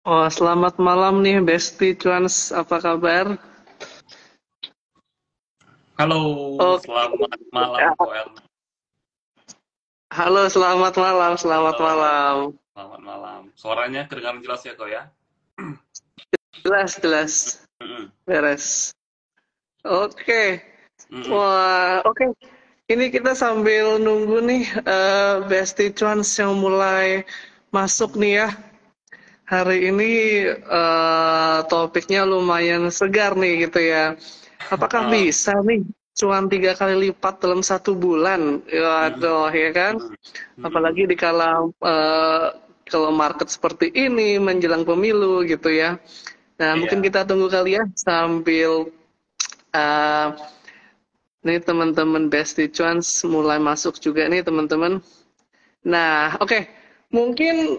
Oh, selamat malam nih, Besti Cuans. Apa kabar? Halo, Oke. selamat malam Ko Ernest. Halo, selamat malam, selamat Halo, malam. selamat malam. Suaranya kedengaran jelas ya, Ko ya? Jelas, jelas. Mm-mm, Beres. Oke. mm-mm. Wah, oke. Ini kita sambil nunggu nih, Besti Cuans yang mulai masuk nih ya. Hari ini topiknya lumayan segar nih gitu ya. Apakah Ah, bisa nih cuan 3 kali lipat dalam 1 bulan? mm-mm, Waduh, ya kan? mm-mm, Apalagi mm-mm. di kala kalau market seperti ini menjelang pemilu gitu ya. Nah, mungkin Iya. kita tunggu kali ya sambil eh nih teman-teman Besti Cuans mulai masuk juga nih teman-teman. Nah, oke. Mungkin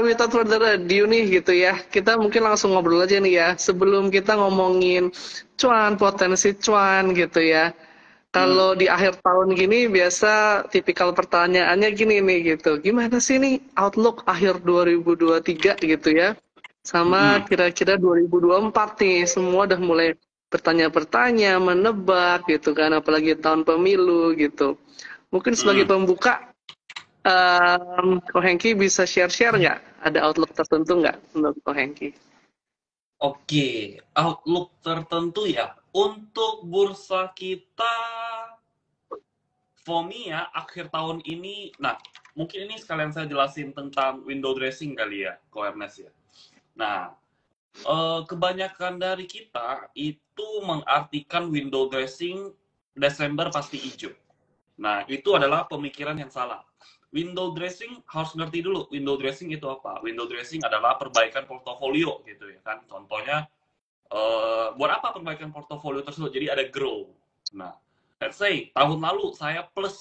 without further ado nih gitu ya. Kita mungkin langsung ngobrol aja nih ya. Sebelum kita ngomongin cuan, potensi cuan gitu ya. Mm, Kalau di akhir tahun gini biasa tipikal pertanyaannya gini nih gitu. Gimana sih nih outlook akhir 2023 gitu ya? Sama mm-mm, kira-kira 2024 nih. Semua udah mulai bertanya-bertanya, menebak gitu kan. Apalagi tahun pemilu gitu. Mungkin sebagai mm-mm. pembuka, Ko Hengki bisa share-share nggak? Ada outlook tertentu nggak menurut Ko Hengki? Oke, outlook tertentu ya. Untuk bursa kita, for me ya, akhir tahun ini, nah, mungkin ini sekalian saya jelasin tentang window dressing kali ya, Ko Ernest ya. Nah, kebanyakan dari kita itu mengartikan window dressing Desember pasti hijau. Nah, itu adalah pemikiran yang salah. Window dressing harus ngerti dulu. Window dressing itu apa? Window dressing adalah perbaikan portofolio gitu ya kan. Contohnya, buat apa perbaikan portofolio tersebut? Jadi ada grow. Nah, let's say tahun lalu saya plus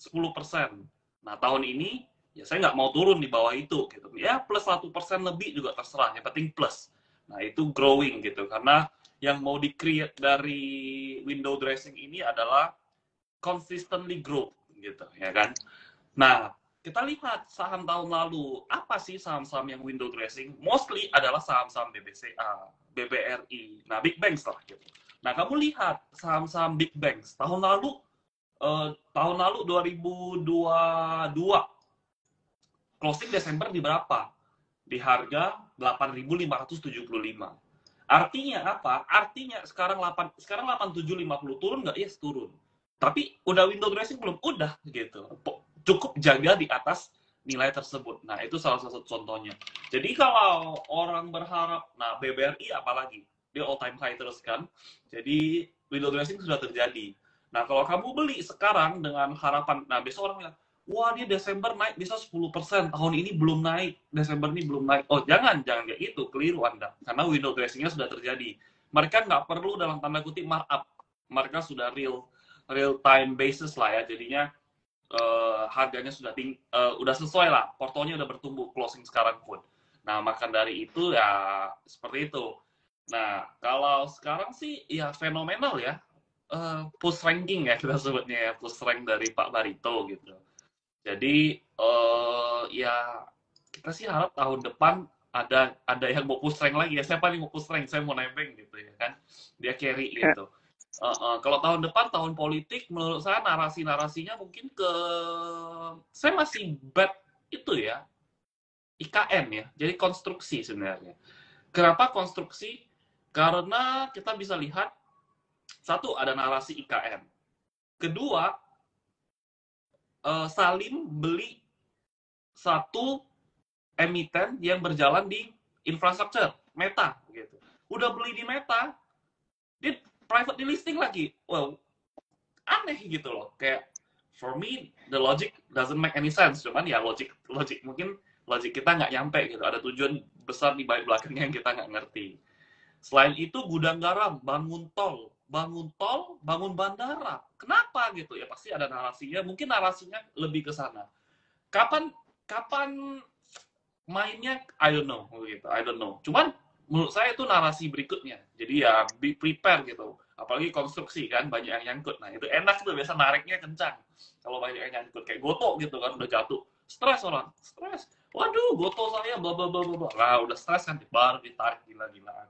10%. Nah, tahun ini ya saya nggak mau turun di bawah itu gitu. Ya plus 1% lebih juga terserah. Yang penting plus. Nah, itu growing gitu. Karena yang mau di-create dari window dressing ini adalah consistently grow gitu ya kan. Nah, kita lihat saham tahun lalu, apa sih saham-saham yang window dressing? Mostly adalah saham-saham BBCA, BBRI, nah Big Banks lah gitu. Nah, kamu lihat saham-saham Big Banks tahun lalu 2022 closing Desember di berapa? Di harga 8.575. Artinya apa? Artinya sekarang 8750 turun nggak? Yes, turun. Tapi udah window dressing belum? Udah gitu. Cukup jaga di atas nilai tersebut. Nah, itu salah satu contohnya. Jadi kalau orang berharap, nah BBRI apalagi, dia all time high terus kan. Jadi window dressing sudah terjadi. Nah, kalau kamu beli sekarang dengan harapan, nah besok orang bilang, wah dia Desember naik bisa 10%, tahun ini belum naik, Desember ini belum naik. Oh jangan kayak gitu, keliru Anda. Karena window dressingnya sudah terjadi. Mereka nggak perlu dalam tanda kutip markup. Mereka sudah real time basis lah ya, jadinya harganya udah sesuai lah, portonya udah bertumbuh closing sekarang pun. Nah maka dari itu ya seperti itu. Nah kalau sekarang sih ya fenomenal ya, push ranking ya kita sebutnya ya, push rank dari Pak Barito gitu. Jadi ya kita sih harap tahun depan ada yang mau push rank lagi ya. Siapa nih mau push rank? Saya mau nebeng gitu ya kan. Dia carry gitu. Kalau tahun depan tahun politik, menurut saya narasi-narasinya mungkin saya masih bet itu ya IKN ya. Jadi konstruksi sebenarnya. Kenapa konstruksi? Karena kita bisa lihat satu ada narasi IKN. Kedua, Salim beli satu emiten yang berjalan di infrastruktur Meta gitu. Udah beli di Meta, dia private listing lagi. Well, aneh gitu loh. Kayak for me the logic doesn't make any sense. Cuman ya logik logik mungkin logik kita nggak nyampe gitu. Ada tujuan besar di balik belakangnya yang kita nggak ngerti. Selain itu gudang garam, bangun tol, bangun bandara. Kenapa gitu? Ya pasti ada narasinya. Mungkin narasinya lebih ke sana. Kapan kapan mainnya I don't know gitu, I don't know. Cuman menurut saya itu narasi berikutnya. Jadi ya be prepare gitu. Apalagi konstruksi kan banyak yang nyangkut. Nah, itu enak tuh biasa nariknya kencang. Kalau banyak yang nyangkut kayak goto gitu kan udah jatuh. Stres orang, stres. waduh, goto saya, bla bla bla bla. Nah, udah stres kan, baru ditarik gila-gilaan.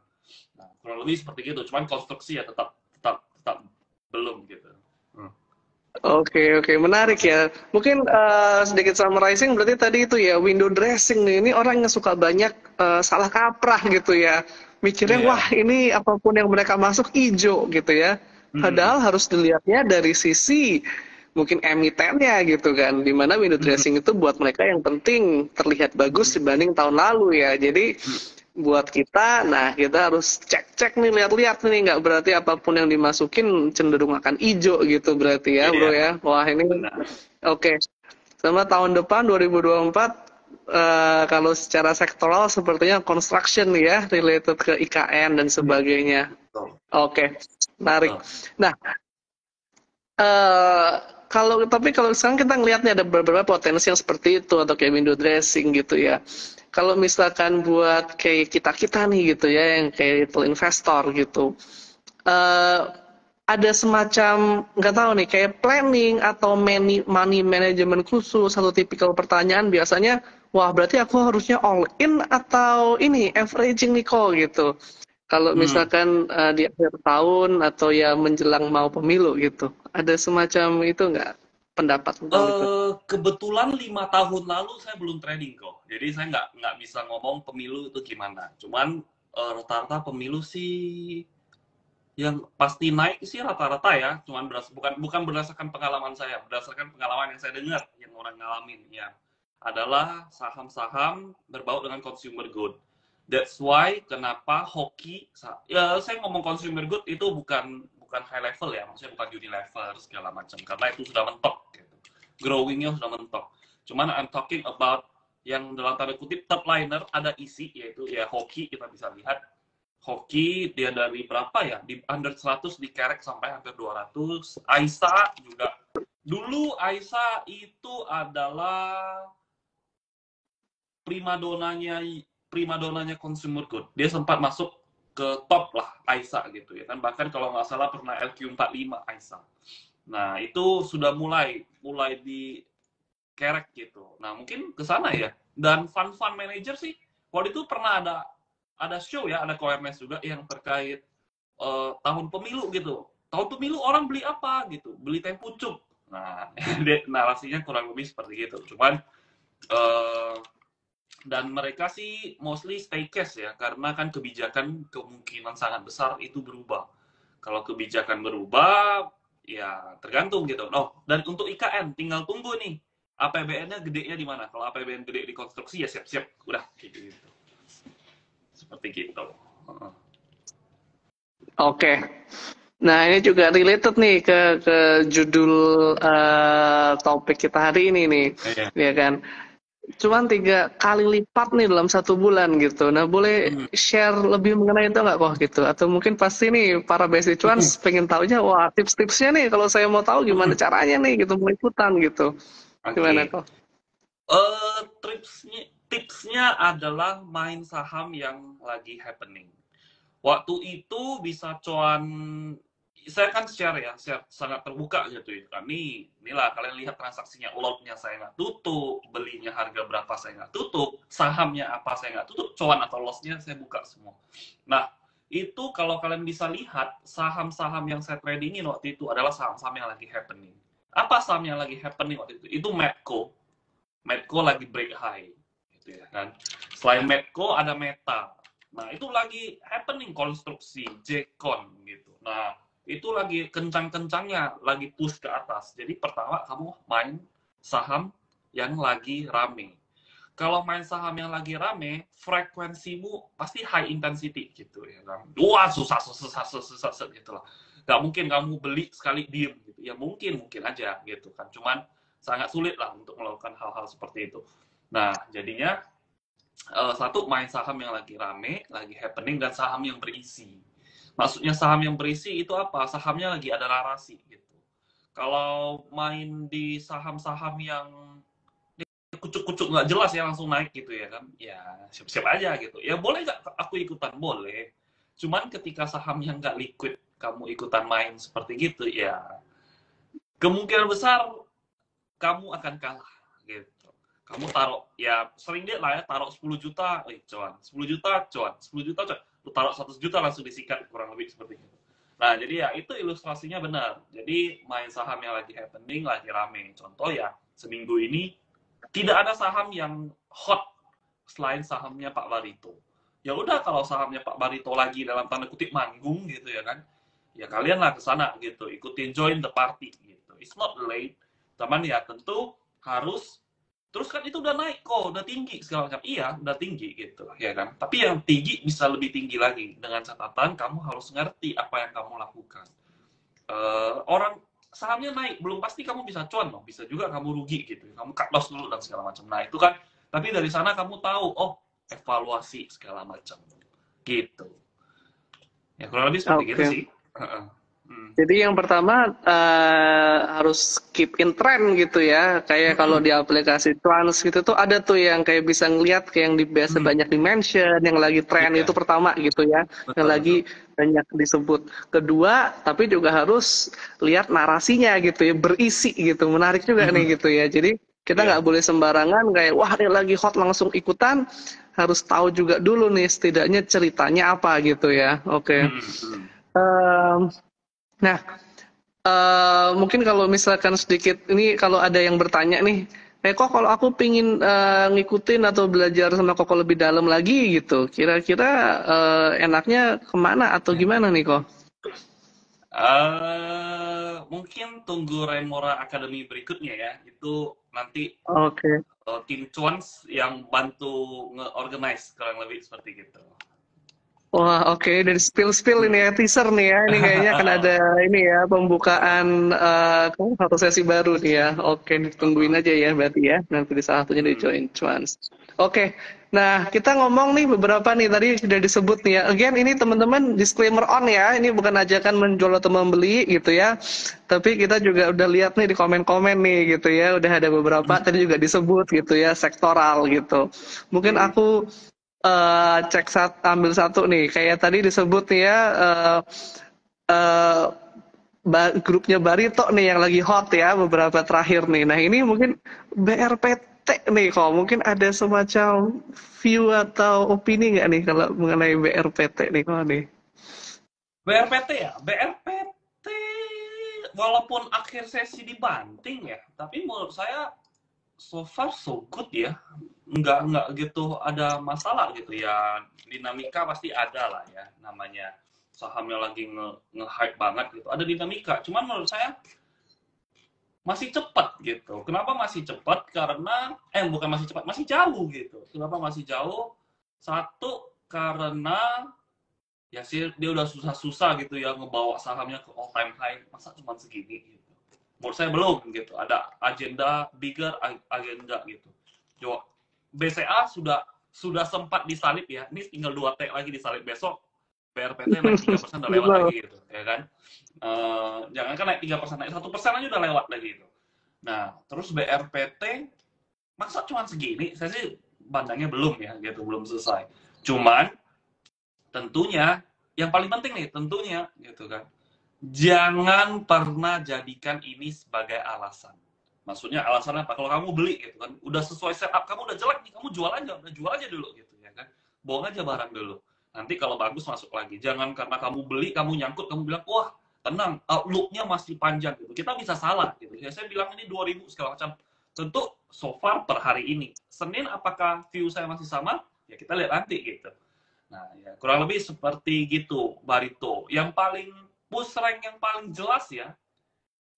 Nah, kurang lebih seperti itu. Cuman konstruksi ya tetap belum gitu. Hmm. Oke, oke, menarik ya. Mungkin sedikit summarizing berarti tadi itu ya window dressing nih. Ini orang yang suka banyak salah kaprah gitu ya. Mikirnya wah Iya. ini apapun yang mereka masuk hijau gitu ya. Hmm. Padahal harus dilihatnya dari sisi mungkin emitennya gitu kan. Dimana window Hmm. dressing itu buat mereka yang penting terlihat bagus Hmm. dibanding tahun lalu ya. Jadi Hmm. buat kita, nah kita harus cek-cek nih, lihat-lihat nih, nggak berarti apapun yang dimasukin cenderung akan hijau gitu berarti ya bro Iya, ya. Wah ini benar. oke. Sama tahun depan 2024 kalau secara sektoral sepertinya construction ya, related ke IKN dan Iya, sebagainya. betul. Oke, menarik. Betul. Nah, eh tapi kalau sekarang kita ngelihat nih ada beberapa potensi yang seperti itu atau kayak window dressing gitu ya. Kalau misalkan buat kayak kita-kita nih gitu ya yang kayak little investor gitu. eh ada semacam nggak tahu nih kayak planning atau money management khusus atau tipikal pertanyaan biasanya wah berarti aku harusnya all in atau ini averaging nih kok gitu. Kalau Hmm. misalkan di akhir tahun atau ya menjelang mau pemilu gitu, ada semacam itu nggak pendapat tentang itu? Kebetulan 5 tahun lalu saya belum trading kok, jadi saya nggak bisa ngomong pemilu itu gimana. Cuman rata-rata pemilu sih yang pasti naik sih rata-rata ya, cuman bukan berdasarkan pengalaman saya, berdasarkan pengalaman yang saya dengar yang orang ngalamin ya, adalah saham-saham berbau dengan consumer good. That's why kenapa hoki ya saya ngomong consumer good itu bukan bukan high level ya, maksudnya bukan Unilever segala macam karena itu sudah mentok gitu. Growingnya sudah mentok. Cuman I'm talking about yang dalam tanda kutip top liner ada isi yaitu ya hoki kita bisa lihat hoki dia dari berapa ya di under 100 dikerek sampai hampir 200. Aisa juga dulu Aisa itu adalah primadonanya primadonanya consumer good. Dia sempat masuk ke top lah Aisa gitu ya kan, bahkan kalau nggak salah pernah LQ45 Aisa. Nah itu sudah mulai di kerek gitu. Nah mungkin ke sana ya. Dan fund manager sih waktu itu pernah ada show ya, ada awareness juga yang terkait tahun pemilu gitu. Tahun pemilu orang beli apa gitu, beli teh pucuk. Nah, narasinya kurang lebih seperti itu. Cuman dan mereka sih mostly stay cash ya, karena kan kebijakan kemungkinan sangat besar itu berubah. Kalau kebijakan berubah, ya tergantung gitu. Oh, dan untuk IKN tinggal tunggu nih APBN-nya gedenya di mana. Kalau APBN gede di konstruksi ya siap-siap udah gitu. Seperti gitu. Oke. Nah, ini juga related nih ke judul topik kita hari ini nih, Iya. ya kan? Cuman 3 kali lipat nih dalam 1 bulan gitu. Nah, boleh Hmm. share lebih mengenai itu nggak kok gitu? Atau mungkin pasti nih para basic cuans pengen tahunya, wah tips-tipsnya nih kalau saya mau tahu gimana caranya nih gitu mau ikutan gitu. Gimana Oke. kok? Tipsnya adalah main saham yang lagi happening. Waktu itu bisa cuan, saya kan share ya, share sangat terbuka gitu ya. Kan inilah kalian lihat transaksinya, lotnya saya nggak tutup, belinya harga berapa saya nggak tutup, sahamnya apa saya nggak tutup, cuan atau lossnya saya buka semua. Nah, itu kalau kalian bisa lihat, saham-saham yang saya tradingin waktu itu adalah saham-saham yang lagi happening. Apa saham yang lagi happening waktu itu? Itu Medco. Medco lagi break high. Gitu ya kan. Selain Medco ada Meta. Nah, itu lagi happening konstruksi, Jcon gitu. Nah, itu lagi kencang-kencangnya, lagi push ke atas. Jadi pertama kamu main saham yang lagi rame. Kalau main saham yang lagi rame, frekuensimu pasti high intensity gitu ya kan. Wah, susah gitu lah. Gak mungkin kamu beli sekali diem gitu. Ya mungkin aja gitu kan. Cuman sangat sulit lah untuk melakukan hal-hal seperti itu. Nah, jadinya satu main saham yang lagi rame, lagi happening, dan saham yang berisi. Maksudnya saham yang berisi itu apa? Sahamnya lagi ada narasi gitu. Kalau main di saham-saham yang kucuk-kucuk nggak jelas ya langsung naik gitu ya kan, ya siap-siap aja gitu. Ya boleh nggak aku ikutan? Boleh. Cuman ketika saham yang nggak liquid kamu ikutan main seperti gitu, ya kemungkinan besar kamu akan kalah gitu. Kamu taruh, ya sering deh lah ya, taruh 10 juta, cuan. 10 juta, cuan. 10 juta, cuan. Lu taruh 100 juta langsung disikat, kurang lebih seperti itu. Nah, jadi ya itu ilustrasinya benar. Jadi main saham yang lagi happening, lagi rame. Contoh ya, seminggu ini tidak ada saham yang hot selain sahamnya Pak Barito. Ya udah, kalau sahamnya Pak Barito lagi dalam tanda kutip manggung gitu ya kan, ya kalian lah ke sana gitu, ikutin, join the party gitu. It's not late, teman ya, tentu harus. Terus kan itu udah naik kok, udah tinggi segala macam. Iya, udah tinggi gitu, ya kan. Tapi yang tinggi bisa lebih tinggi lagi. Dengan catatan kamu harus ngerti apa yang kamu lakukan. Orang sahamnya naik, belum pasti kamu bisa cuan loh. Bisa juga kamu rugi gitu. Kamu cut loss dulu dan segala macam. Nah itu kan. Tapi dari sana kamu tahu, oh evaluasi segala macam. Gitu. Ya kurang lebih seperti gitu Oke. sih. Jadi yang pertama harus keep in trend gitu ya. Kayak kalau di aplikasi Trans gitu tuh ada tuh yang kayak bisa ngeliat kayak yang biasa banyak di-mention, yang lagi trend itu Iya, pertama gitu ya. Yang betul lagi betul. banyak disebut. Kedua, tapi juga harus lihat narasinya gitu ya, berisi gitu. Menarik juga nih gitu ya. Jadi kita Iya. nggak boleh sembarangan kayak wah ini lagi hot langsung ikutan. Harus tahu juga dulu nih setidaknya ceritanya apa gitu ya. Oke. Em, Nah, mungkin kalau misalkan sedikit ini kalau ada yang bertanya nih, kok kalau aku pingin ngikutin atau belajar sama Koko lebih dalam lagi gitu, kira-kira enaknya kemana atau gimana nih kok? Mungkin tunggu Remora Academy berikutnya ya. Itu nanti Oke. tim Cuans yang bantu nge-organize kurang lebih seperti gitu. Wah, oke. Dari spill-spill ini ya, teaser nih ya. Ini kayaknya akan ada ini ya, pembukaan satu sesi baru nih ya. Oke, ditungguin aja ya berarti ya. Nanti di salah satunya di join Cuans. Oke. Nah, kita ngomong nih beberapa nih, tadi sudah disebut nih ya. Again, ini teman-teman disclaimer on ya. Ini bukan ajakan menjual atau membeli gitu ya. Tapi kita juga udah lihat nih di komen-komen nih gitu ya. Udah ada beberapa tadi juga disebut gitu ya, sektoral gitu. Mungkin aku ambil satu nih kayak tadi disebut nih ya uh, grupnya Barito nih yang lagi hot ya beberapa terakhir nih. Nah ini mungkin BRPT nih kok mungkin ada semacam view atau opini nggak nih kalau mengenai BRPT nih kok nih? BRPT ya, BRPT walaupun akhir sesi dibanting ya, tapi menurut saya so far so good ya. Nggak gitu ada masalah gitu ya. Dinamika pasti ada lah ya, namanya sahamnya lagi nge-hype banget gitu. Ada dinamika, cuman menurut saya masih cepat gitu. Kenapa masih cepat? Karena bukan masih cepat, masih jauh gitu. Kenapa masih jauh? Satu, karena ya sih dia udah susah-susah gitu ya ngebawa sahamnya ke all time high. Masa cuma segini gitu. Menurut saya belum gitu. Ada agenda bigger agenda gitu. Jo, BCA sudah sempat disalip ya. Ini tinggal 2T lagi disalip besok. BRPT naik 3% udah lewat lagi gitu, ya kan? Jangan kan naik 3%, naik 1% aja udah lewat lagi gitu. Nah, terus BRPT masa cuma segini? Saya sih pandangnya belum ya, gitu, belum selesai. Cuman tentunya yang paling penting nih, tentunya gitu kan. Jangan pernah jadikan ini sebagai alasan. Maksudnya alasannya apa? Kalau kamu beli gitu kan, udah sesuai setup, kamu udah jelek nih, kamu udah jual aja dulu gitu ya kan. Buang aja barang dulu. Nanti kalau bagus masuk lagi. Jangan karena kamu beli, kamu nyangkut, kamu bilang, wah tenang, outlook-nya masih panjang gitu. Kita bisa salah gitu. Ya, saya bilang ini 2000 segala macam. Tentu so far per hari ini. Senin apakah view saya masih sama? Ya kita lihat nanti gitu. Nah, ya kurang lebih seperti gitu Barito. Yang paling push rank yang paling jelas ya,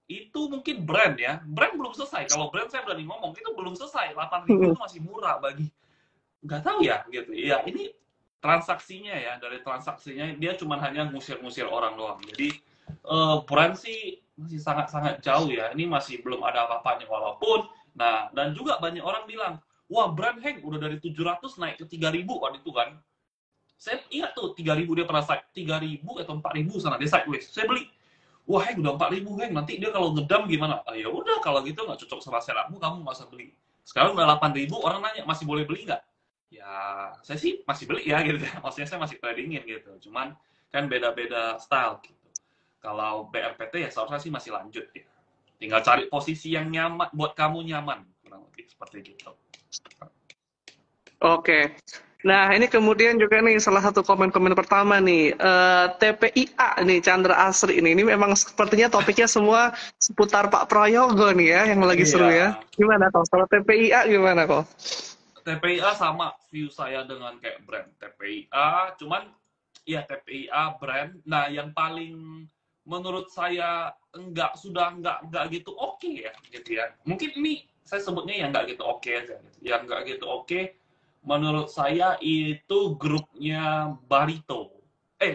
itu mungkin brand ya. Brand belum selesai. Kalau brand saya berani ngomong, itu belum selesai. 8.000 itu masih murah bagi nggak tahu ya gitu. Ya ini transaksinya ya, dari transaksinya dia cuma hanya ngusir-ngusir orang doang. Jadi brand sih masih sangat-sangat jauh ya. Ini masih belum ada apa-apanya walaupun. Nah, dan juga banyak orang bilang, wah brand Hank udah dari 700 naik ke 3.000 waktu itu kan. Saya ingat tuh 3.000 dia pernah side 3.000 atau 4.000 sana dia sideways. Saya beli. Wah, Hank udah 4.000 Hank, nanti dia kalau ngedam gimana? Ya udah kalau gitu nggak cocok sama seratmu, kamu nggak usah beli. Sekarang udah 8.000, orang nanya masih boleh beli nggak? Ya saya sih masih beli ya gitu. Maksudnya saya masih tradingin gitu. Cuman kan beda-beda style gitu. Kalau BRPT ya seharusnya sih masih lanjut ya. Tinggal cari posisi yang nyaman buat kamu nyaman kurang lebih seperti gitu. Oke. Nah, ini kemudian juga nih salah satu komen-komen pertama nih, TPIA nih, Chandra Asri ini memang sepertinya topiknya semua seputar Pak Prayogo nih ya, yang lagi seru ya. Iya. Gimana kok? Kalau TPIA gimana kok? TPIA sama view saya dengan kayak brand TPIA, cuman ya TPIA brand. Nah, yang paling menurut saya sudah enggak gitu oke ya, gitu ya. Mungkin ini saya sebutnya yang enggak gitu oke aja. Gitu. Yang enggak gitu oke, menurut saya itu grupnya Barito.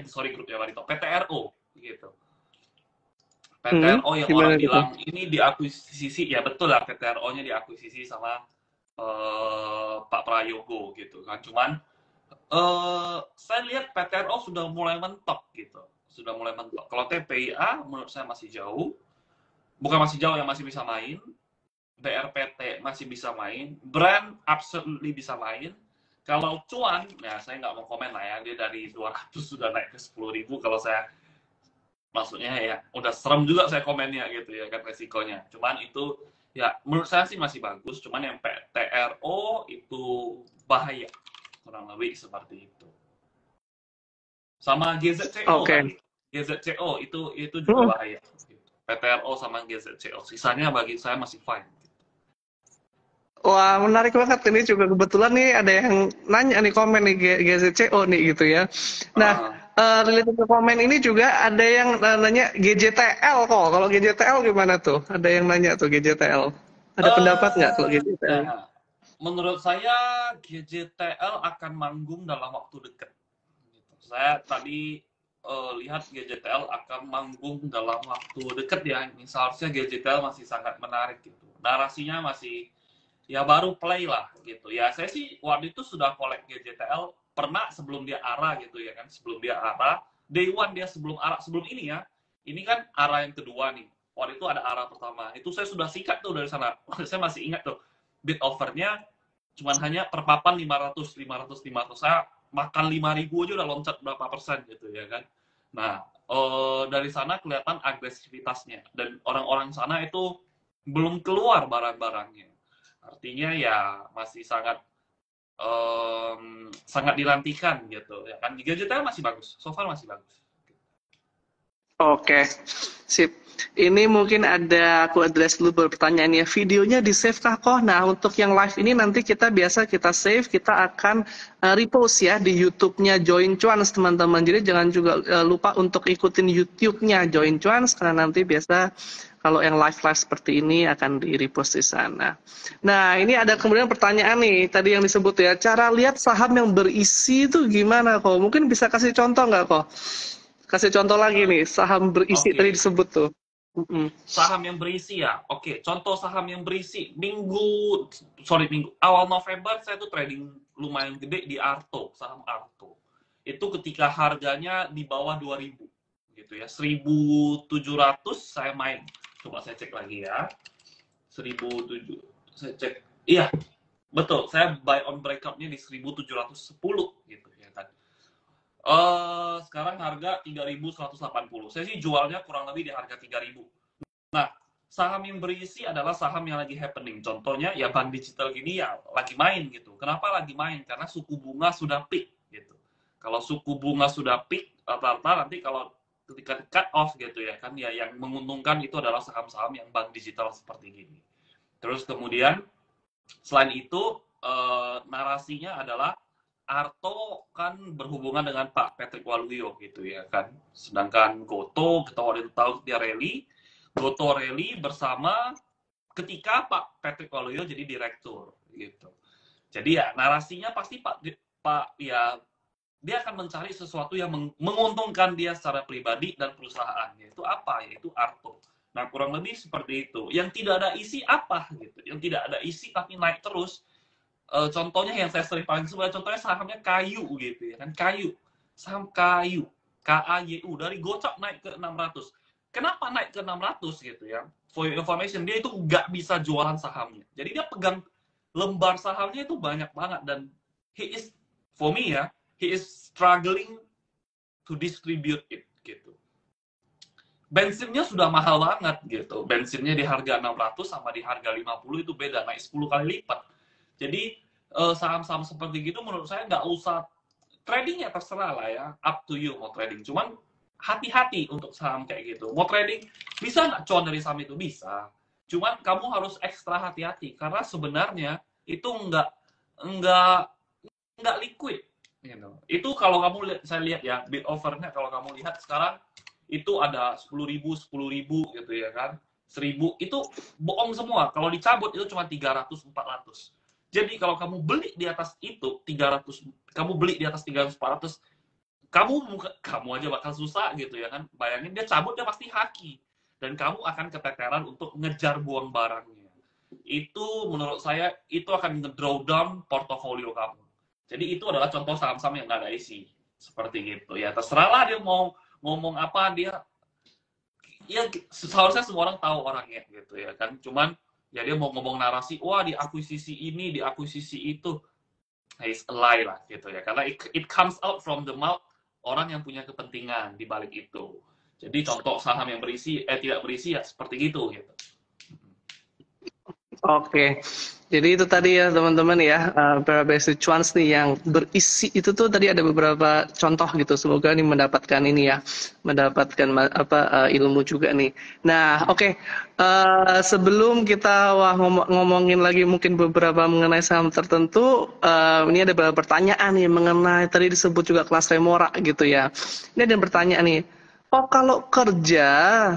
Sorry grupnya Barito, PTRO gitu. PTRO yang orang Gimana gitu? bilang ini diakuisisi, ya betul lah PTRO-nya diakuisisi sama Pak Prayogo gitu kan. Cuman saya lihat PTRO sudah mulai mentok gitu. Sudah mulai mentok. Kalau TPIA menurut saya masih jauh. Bukan masih jauh, yang masih bisa main. BRPT masih bisa main. Brand absolutely bisa main. Kalau cuan, ya saya nggak mau komen lah ya. Dia dari 200 sudah naik ke 10.000. Kalau saya, maksudnya ya, udah serem juga saya komennya gitu ya kan resikonya. Cuman itu, ya menurut saya sih masih bagus. Cuman yang PTRO itu bahaya. Kurang lebih seperti itu. Sama GZCO Oke. kali. GZCO itu juga Hmm. bahaya. PTRO sama GZCO. Sisanya bagi saya masih fine. Wah, menarik banget. Ini juga kebetulan nih ada yang nanya nih komen nih GZCO nih gitu ya. Nah, Uh, related ke komen ini juga ada yang nanya GJTL kok. Kalau GJTL gimana tuh? Ada yang nanya tuh GJTL. Ada pendapat nggak kalau GJTL? nah, menurut saya GJTL akan manggung dalam waktu dekat. Gitu. Saya tadi lihat GJTL akan manggung dalam waktu dekat ya. Ini seharusnya GJTL masih sangat menarik gitu. Narasinya masih ya baru play lah gitu. Ya saya sih waktu itu sudah collect GJTL pernah sebelum dia ARA gitu ya kan. Sebelum dia ARA, day one dia sebelum ARA, sebelum ini ya. Ini kan ARA yang kedua nih. Waktu itu ada ARA pertama. Itu saya sudah sikat tuh dari sana. Saya masih ingat tuh. Bid offernya cuman hanya per papan 500, 500, 500. Saya makan 5.000 aja udah loncat berapa persen gitu ya kan. Nah, dari sana kelihatan agresivitasnya. Dan orang-orang sana itu belum keluar barang-barangnya. Artinya ya masih sangat sangat dinantikan gitu ya kan. Gadgetnya masih bagus, so far masih bagus. Oke, sip. Ini mungkin ada aku address dulu pertanyaannya. Videonya di save kah kok? Nah, untuk yang live ini nanti kita biasa kita save, kita akan repost ya di YouTube-nya Join Cuans teman-teman. Jadi jangan juga lupa untuk ikutin YouTube-nya Join Cuans karena nanti biasa kalau yang live-live seperti ini akan di repost di sana. Nah, ini ada kemudian pertanyaan nih, tadi yang disebut ya, cara lihat saham yang berisi itu gimana kok? Mungkin bisa kasih contoh nggak kok? Kasih contoh lagi nih, saham berisi Oke, tadi disebut tuh. saham yang berisi ya. Oke, contoh saham yang berisi minggu awal November saya tuh trading lumayan gede di Arto, saham Arto. Itu ketika harganya di bawah 2.000 gitu ya. 1.700 saya main. Coba saya cek lagi ya. 1.700 saya cek. Iya, betul. Saya buy on breakout-nya di 1.710 gitu ya kan. Sekarang harga 3.180. Saya sih jualnya kurang lebih di harga 3.000. Nah, saham yang berisi adalah saham yang lagi happening. Contohnya ya bank digital gini ya lagi main gitu. Kenapa lagi main? Karena suku bunga sudah peak gitu. Kalau suku bunga sudah peak, rata-rata nanti kalau ketika cut off gitu ya kan ya yang menguntungkan itu adalah saham-saham yang bank digital seperti gini. Terus kemudian selain itu narasinya adalah Arto kan berhubungan dengan Pak Patrick Waluyo gitu ya kan. Sedangkan Goto kita waktu itu tahu dia rally, Goto rally bersama ketika Pak Patrick Waluyo jadi direktur gitu. Jadi ya narasinya pasti Pak ya dia akan mencari sesuatu yang menguntungkan dia secara pribadi dan perusahaan. Yaitu apa? Yaitu Arto. Nah, kurang lebih seperti itu. Yang tidak ada isi apa gitu. Yang tidak ada isi tapi naik terus. Contohnya yang saya sering paling suka, contohnya sahamnya kayu gitu ya kan. Kayu. Saham kayu. KAYU. Dari gocap naik ke 600. Kenapa naik ke 600 gitu ya? For your information, dia itu nggak bisa jualan sahamnya. Jadi dia pegang lembar sahamnya itu banyak banget. Dan he is, for me ya, he is struggling to distribute it gitu. Bensinnya sudah mahal banget gitu. Bensinnya di harga 600 sama di harga 50 itu beda, naik 10 kali lipat. Jadi saham-saham seperti gitu menurut saya nggak usah trading, ya terserah lah ya, up to you mau trading. Cuman hati-hati untuk saham kayak gitu. Mau trading bisa nggak cuan dari saham itu? Bisa. Cuman kamu harus ekstra hati-hati karena sebenarnya itu nggak nggak liquid. Gitu. Itu kalau kamu lihat, saya lihat ya bid overnya, kalau kamu lihat sekarang itu ada 10.000 gitu ya kan, 1.000 itu bohong semua. Kalau dicabut itu cuma 300-400. Jadi kalau kamu beli di atas itu 300, kamu beli di atas 300-400, kamu aja bakal susah gitu ya kan. Bayangin dia cabut, dia pasti haki dan kamu akan keteteran untuk ngejar buang barangnya. Itu menurut saya itu akan nge-draw down portofolio kamu. Jadi itu adalah contoh saham-saham yang nggak ada isi seperti gitu ya. Terserahlah dia mau ngomong apa, dia ya seharusnya semua orang tahu orangnya gitu ya kan. Cuman ya dia mau ngomong narasi, wah di akuisisi ini, di akuisisi itu, is a lie lah gitu ya. Karena it comes out from the mouth orang yang punya kepentingan di balik itu. Jadi contoh saham yang berisi, tidak berisi ya seperti gitu gitu. Oke, jadi itu tadi ya teman-teman ya, beberapa basic cuans nih yang berisi itu tuh tadi ada beberapa contoh gitu. Semoga nih mendapatkan ini ya, mendapatkan ilmu juga nih. Nah, oke, sebelum kita ngomongin lagi mungkin beberapa mengenai saham tertentu, ini ada beberapa pertanyaan nih mengenai tadi disebut juga kelas Remora gitu ya. Ini ada pertanyaan nih, oh kalau kerja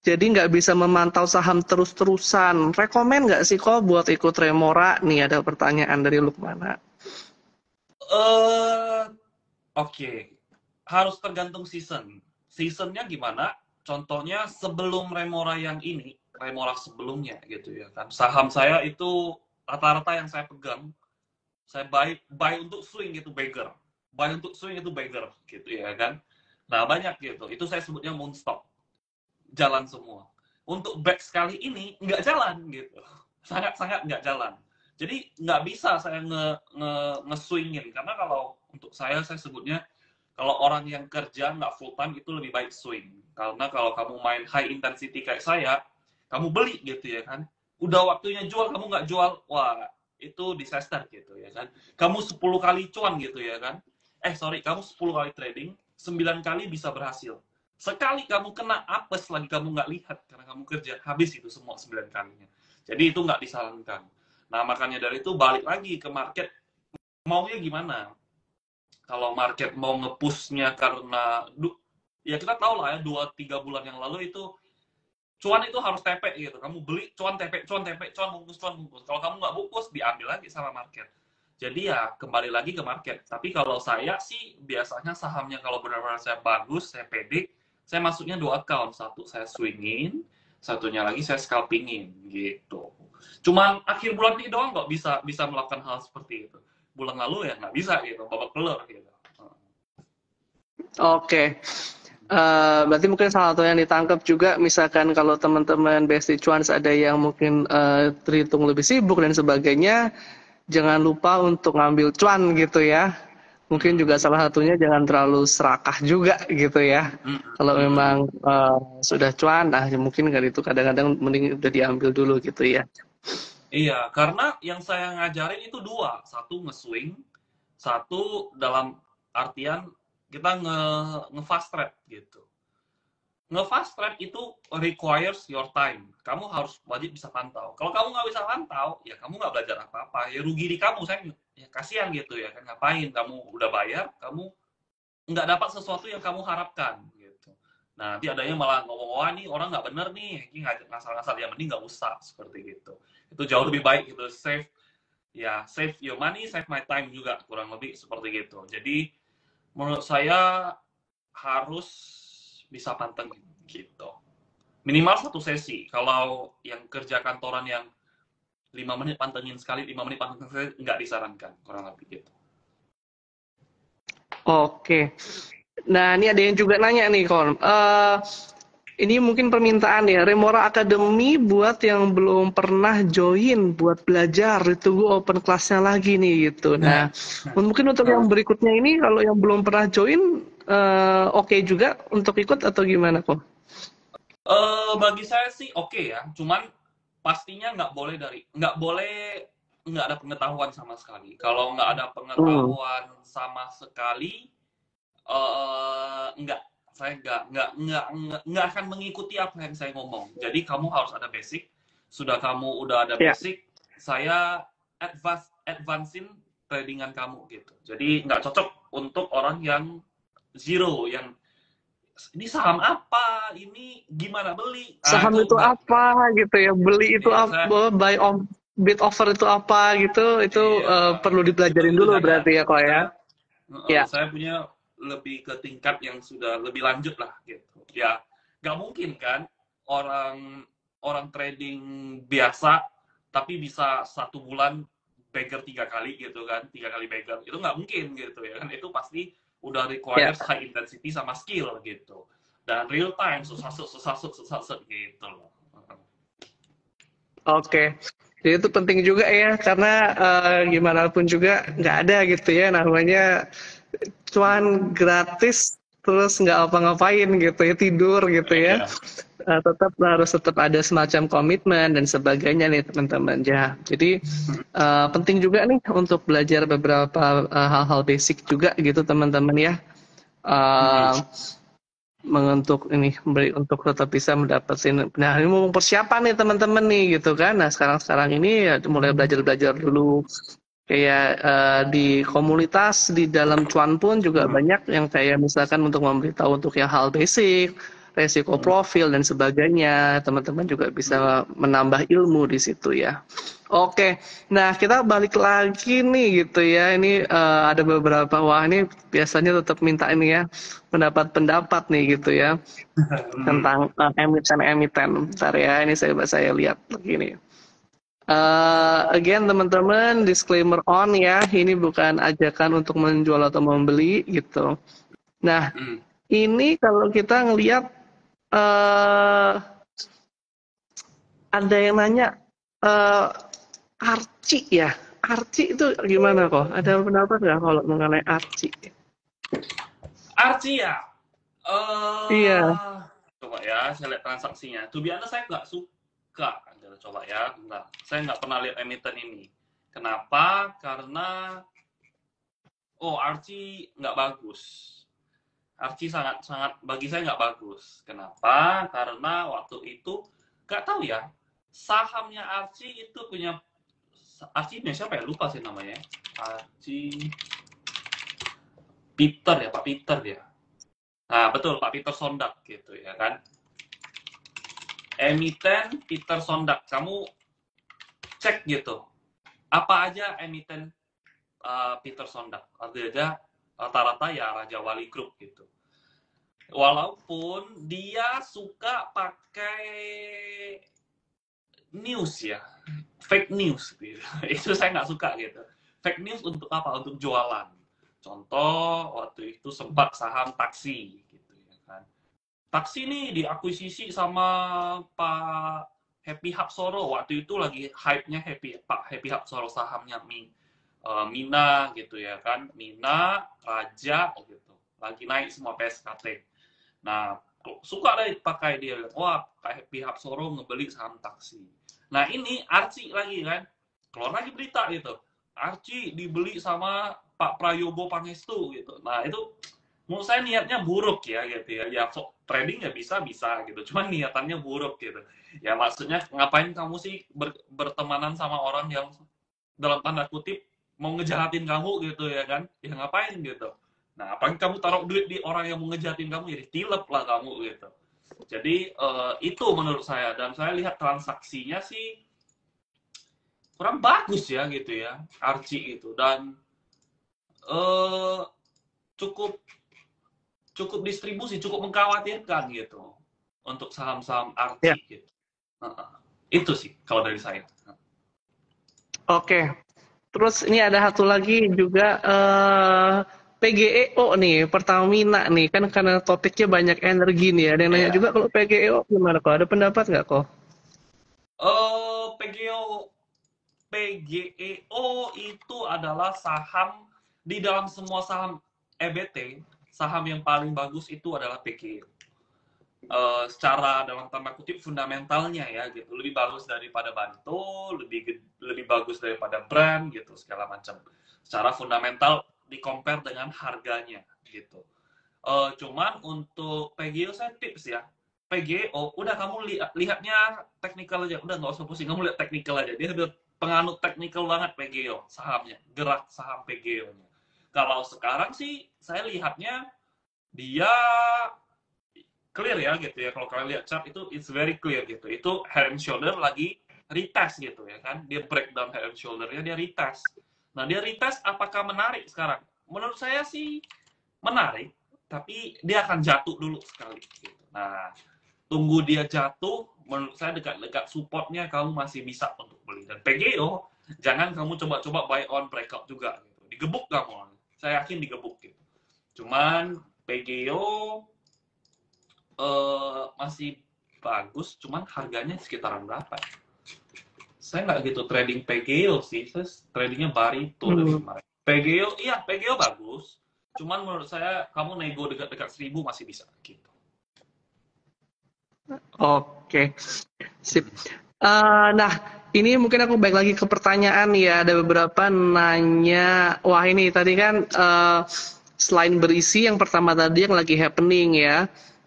jadi nggak bisa memantau saham terus-terusan. Rekomen nggak sih kok buat ikut Remora? Nih ada pertanyaan dari Lukmana. Oke. Harus tergantung season. Seasonnya gimana? Contohnya sebelum Remora yang ini, Remora sebelumnya gitu ya kan. Saham saya itu rata-rata yang saya pegang, saya buy untuk swing itu beggar. Buy untuk swing itu beggar gitu ya kan. Nah banyak gitu. Itu saya sebutnya moonstock. Jalan semua. Untuk back sekali ini nggak jalan gitu, sangat-sangat nggak jalan. Jadi nggak bisa saya nge-swingin, karena kalau untuk saya sebutnya kalau orang yang kerja nggak full time itu lebih baik swing. Karena kalau kamu main high intensity kayak saya, kamu beli gitu ya kan, udah waktunya jual kamu nggak jual, wah itu disaster gitu ya kan. Kamu 10 kali cuan gitu ya kan, kamu 10 kali trading, 9 kali bisa berhasil. Sekali kamu kena apes lagi, kamu nggak lihat karena kamu kerja, habis itu semua 9 kalinya. Jadi itu nggak disarankan. Nah makanya dari itu balik lagi ke market, maunya gimana. Kalau market mau nge-pushnya karena ya kita tahu lah ya 2-3 bulan yang lalu itu cuan itu harus tepe gitu. Kamu beli cuan tepe, bungkus. Kalau kamu nggak bungkus, diambil lagi sama market. Jadi ya kembali lagi ke market. Tapi kalau saya sih biasanya sahamnya kalau benar-benar saya bagus, saya pede, saya masuknya 2 account. Satu saya swingin, satunya lagi saya scalpingin gitu. Cuman akhir bulan ini doang nggak bisa melakukan hal seperti itu. Bulan lalu ya nggak bisa gitu, babak belur gitu. Oke. Berarti mungkin salah satu yang ditangkap juga, misalkan kalau teman-teman Besti Cuans ada yang mungkin terhitung lebih sibuk dan sebagainya, jangan lupa untuk ngambil cuan gitu ya. Mungkin juga salah satunya jangan terlalu serakah juga gitu ya. Kalau memang sudah cuan, nah mungkin kan itu kadang-kadang mending udah diambil dulu gitu ya. Iya, karena yang saya ngajarin itu 2. Satu nge-swing, satu dalam artian kita nge-fast trade gitu. Nge-fast trade itu requires your time. Kamu harus wajib bisa pantau. Kalau kamu nggak bisa pantau, ya kamu nggak belajar apa-apa. Ya rugi di kamu, saya ya kasihan gitu ya kan. Ngapain kamu udah bayar, kamu nggak dapat sesuatu yang kamu harapkan gitu. Nah, nanti adanya malah ngomong, wah nih orang nggak bener nih, ini ngasal-ngasal, ya mending nggak usah seperti gitu. Itu jauh lebih baik gitu, save your money, save my time juga, kurang lebih seperti gitu. Jadi menurut saya harus bisa pantengin gitu. Minimal 1 sesi. Kalau yang kerja kantoran yang 5 menit pantengin sekali, 5 menit pantengin sekali, nggak disarankan, kurang lebih gitu. Oke. Nah, ini ada yang juga nanya nih, Kon. Ini mungkin permintaan ya, Remora Academy buat yang belum pernah join, buat belajar, ditunggu open kelasnya lagi nih gitu. Nah, mungkin untuk yang berikutnya ini, kalau yang belum pernah join, oke juga untuk ikut atau gimana kok? Bagi saya sih oke ya, cuman pastinya nggak boleh nggak ada pengetahuan sama sekali. Kalau nggak ada Hmm. pengetahuan sama sekali, nggak, saya nggak akan mengikuti apa yang saya ngomong. Jadi kamu harus ada basic. Sudah kamu udah ada Ya, basic, saya advancing tradingan kamu gitu. Jadi nggak cocok untuk orang yang zero, yang ini saham apa, ini gimana beli, ah saham itu itu nggak. apa gitu ya, beli itu Iya, apa, buy on bid offer itu apa gitu, itu iya, perlu itu dipelajarin itu dulu jangan. berarti ya kok ya. Ya, Saya punya lebih ke tingkat yang sudah lebih lanjut lah gitu. Ya, nggak mungkin kan orang orang trading biasa tapi bisa 1 bulan beggar 3 kali gitu kan, 3 kali beggar itu nggak mungkin gitu ya kan. Itu pasti udah ya. requires high intensity sama skill gitu, dan real time susah gitu loh. Oke. Jadi itu penting juga ya, karena gimana pun juga nggak ada gitu ya namanya cuan gratis terus nggak apa-ngapain gitu ya, tidur gitu ya. Iya. Tetap ada semacam komitmen dan sebagainya nih teman-teman ya. Jadi penting juga nih untuk belajar beberapa hal-hal basic juga gitu teman-teman ya. Eh, untuk tetap bisa mendapatkan, nah ini mau persiapan nih teman-teman nih gitu kan. Nah sekarang ini ya mulai belajar dulu kayak di komunitas di dalam cuan pun juga banyak yang kayak misalkan untuk memberitahu untuk yang hal basic, resiko profil dan sebagainya. Teman-teman juga bisa menambah ilmu di situ ya. Oke, nah kita balik lagi nih gitu ya. Ini ada beberapa, wah ini biasanya tetap minta ini ya pendapat-pendapat nih gitu ya tentang emiten-emiten. Bentar ya, ini saya lihat begini. Again teman-teman, disclaimer on ya, ini bukan ajakan untuk menjual atau membeli gitu. Nah, ini kalau kita ngelihat ada yang nanya eh Arci ya, Arci itu gimana kok? Ada pendapat nggak kalau mengenai Arci? Archie ya. Iya, Coba ya, saya lihat transaksinya. To be honest, saya nggak suka. Coba ya, bentar. Saya nggak pernah lihat emiten ini. Kenapa? Karena, Archie nggak bagus. Archie sangat bagi saya nggak bagus. Kenapa? Karena waktu itu nggak tahu ya. Sahamnya Archie itu punya Archie ini siapa ya? Lupa sih namanya. Archie Peter ya, Pak Peter ya. Nah, betul, Pak Peter Sondak gitu ya kan. Emiten Peter Sondak, kamu cek gitu. Apa aja emiten Peter Sondak? Ada aja rata-rata ya Raja Wali Group gitu. Walaupun dia suka pakai news ya, fake news gitu. Itu saya nggak suka gitu. Fake news untuk apa? Untuk jualan. Contoh, waktu itu sempat saham taksi gitu ya kan. Taksi nih diakuisisi sama Pak Happy Hapsoro. Waktu itu lagi hype-nya Pak Happy Hapsoro, sahamnya Mina gitu ya kan. Mina, Raja gitu. Lagi naik semua PSKT. Nah, suka deh pakai dia. Wah, Pak Happy Hapsoro ngebeli saham taksi. Nah, ini Archie lagi kan. Keluar lagi berita gitu. Archie dibeli sama Pak Prayogo Pangestu gitu. Nah, itu menurut saya niatnya buruk ya gitu ya. Ya trading ya bisa gitu. Cuman niatannya buruk gitu. Ya maksudnya ngapain kamu sih bertemanan sama orang yang dalam tanda kutip mau ngejahatin kamu gitu ya kan? Ya ngapain gitu. Nah, apalagi kamu taruh duit di orang yang mau ngejahatin kamu, jadi tilep lah kamu gitu. Jadi itu menurut saya, dan saya lihat transaksinya sih kurang bagus ya gitu ya, Archie itu, dan eh, cukup cukup distribusi, cukup mengkhawatirkan gitu untuk saham-saham ya. Archie gitu. Itu sih kalau dari saya. Oke. Terus ini ada satu lagi juga PGEO nih, Pertamina nih, kan karena topiknya banyak energi nih. Ada yang nanya juga Iya. kalau PGEO gimana kok? Ada pendapat nggak kok? PGO PGEO itu adalah saham di dalam semua saham EBT, saham yang paling bagus itu adalah PGEO. secara dalam tanda kutip fundamentalnya ya gitu, lebih bagus daripada Banto, lebih bagus daripada brand gitu segala macam. Secara fundamental di compare dengan harganya gitu. Cuman untuk PGO saya tips ya. PGO udah kamu lihatnya teknikal aja, udah nggak usah pusing, kamu lihat teknikal aja. Dia udah penganut teknikal banget PGO sahamnya, gerak saham PGO-nya. Kalau sekarang sih saya lihatnya dia clear ya gitu ya. Kalau kalian lihat chart itu it's very clear gitu. Itu head and shoulder lagi retest gitu ya kan. Dia breakdown head and shoulder-nya, dia retest. Nah, dia retest apakah menarik sekarang? Menurut saya sih menarik, tapi dia akan jatuh dulu sekali gitu. Nah, tunggu dia jatuh, menurut saya dekat-dekat supportnya kamu masih bisa untuk beli. Dan PGO, jangan kamu coba-coba buy on breakout juga gitu. Digebuk kamu. Saya yakin digebuk gitu. Cuman PGO masih bagus, cuman harganya sekitaran berapa ya? Saya nggak gitu trading PGO sih, saya tradingnya Barito dari kemarin. PGO, iya PGO bagus, cuman menurut saya kamu nego dekat-dekat 1000 masih bisa gitu. Oke, sip. Nah, ini mungkin aku balik lagi ke pertanyaan ya. Ada beberapa nanya, wah ini tadi kan selain berisi yang pertama tadi yang lagi happening ya.